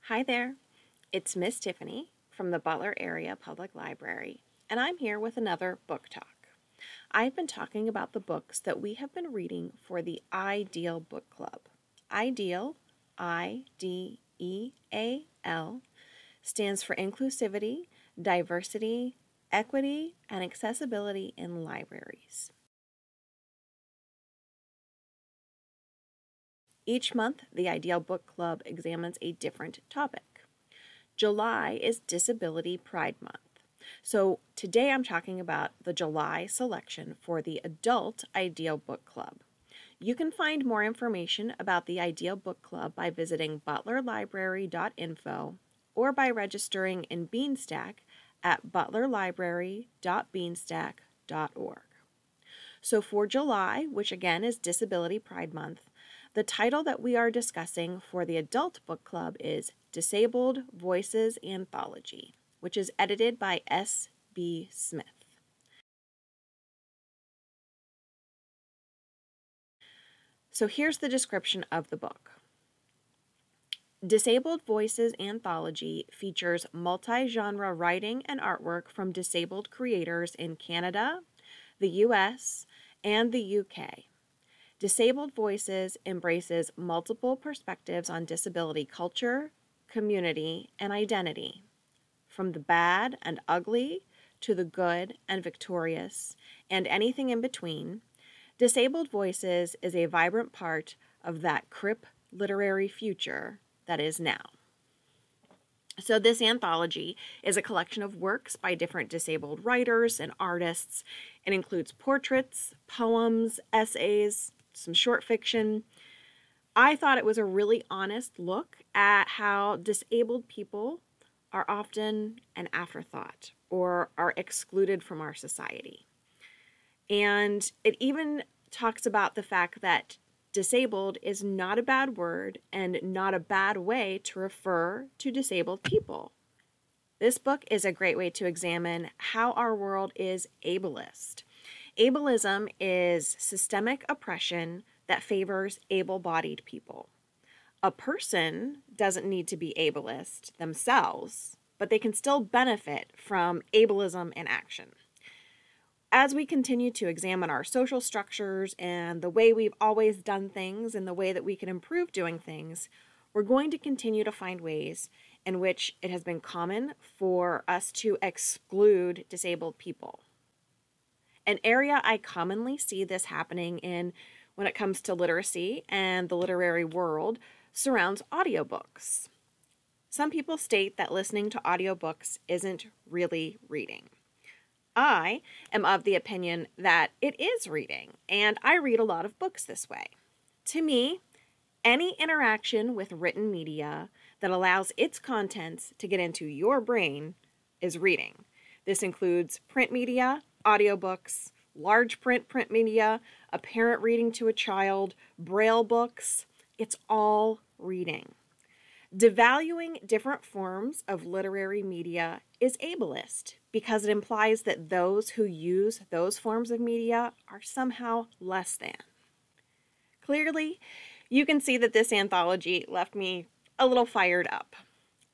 Hi there, it's Miss Tiffany from the Butler Area Public Library, and I'm here with another book talk. I've been talking about the books that we have been reading for the I.D.E.A.L book club. I.D.E.A.L, I-D-E-A-L, stands for Inclusivity, Diversity, Equity, and Accessibility in Libraries. Each month, the I.D.E.A.L book club examines a different topic. July is Disability Pride Month. So today I'm talking about the July selection for the Adult I.D.E.A.L Book Club. You can find more information about the I.D.E.A.L Book Club by visiting butlerlibrary.info or by registering in Beanstack at butlerlibrary.beanstack.org. So for July, which again is Disability Pride Month, the title that we are discussing for the Adult Book Club is Disabled Voices Anthology, which is edited by S.B. Smith. So here's the description of the book. Disabled Voices Anthology features multi-genre writing and artwork from disabled creators in Canada, the U.S., and the U.K. Disabled Voices embraces multiple perspectives on disability culture, community, and identity, from the bad and ugly to the good and victorious, and anything in between. Disabled Voices is a vibrant part of that CRIP literary future that is now. So this anthology is a collection of works by different disabled writers and artists. It includes portraits, poems, essays, some short fiction. I thought it was a really honest look at how disabled people are often an afterthought or are excluded from our society. And it even talks about the fact that disabled is not a bad word and not a bad way to refer to disabled people. This book is a great way to examine how our world is ableist. Ableism is systemic oppression that favors able-bodied people. A person doesn't need to be ableist themselves, but they can still benefit from ableism in action. As we continue to examine our social structures and the way we've always done things and the way that we can improve doing things, we're going to continue to find ways in which it has been common for us to exclude disabled people. An area I commonly see this happening in when it comes to literacy and the literary world surrounds audiobooks. Some people state that listening to audiobooks isn't really reading. I am of the opinion that it is reading, and I read a lot of books this way. To me, any interaction with written media that allows its contents to get into your brain is reading. This includes print media, audiobooks, large print media, a parent reading to a child, braille books. It's all reading. Devaluing different forms of literary media is ableist because it implies that those who use those forms of media are somehow less than. Clearly, you can see that this anthology left me a little fired up.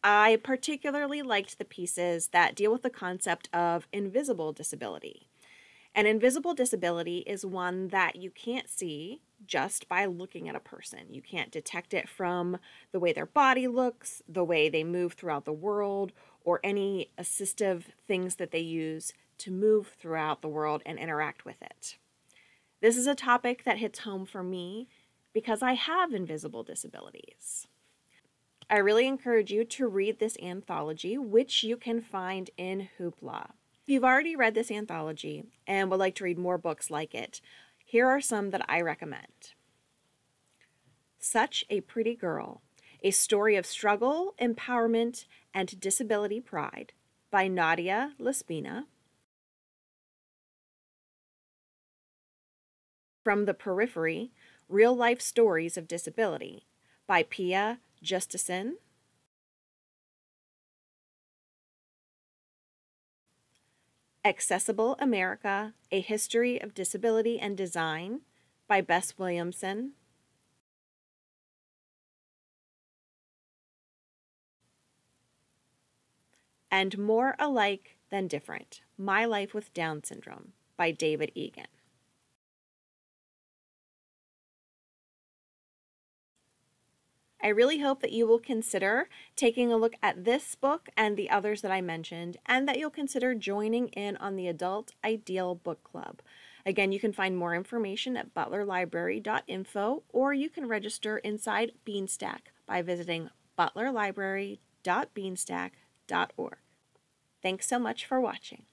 I particularly liked the pieces that deal with the concept of invisible disability. An invisible disability is one that you can't see just by looking at a person. You can't detect it from the way their body looks, the way they move throughout the world, or any assistive things that they use to move throughout the world and interact with it. This is a topic that hits home for me because I have invisible disabilities. I really encourage you to read this anthology, which you can find in Hoopla. If you've already read this anthology and would like to read more books like it, here are some that I recommend. Such a Pretty Girl, a story of struggle, empowerment, and disability pride by Nadia Lespina. From the Periphery, Real-Life Stories of Disability by Pia Justison. Accessible America, A History of Disability and Design by Bess Williamson. and More Alike Than Different, My Life with Down Syndrome by David Egan. I really hope that you will consider taking a look at this book and the others that I mentioned, and that you'll consider joining in on the Adult I.D.E.A.L Book Club. Again, you can find more information at butlerlibrary.info, or you can register inside Beanstack by visiting butlerlibrary.beanstack.org. Thanks so much for watching.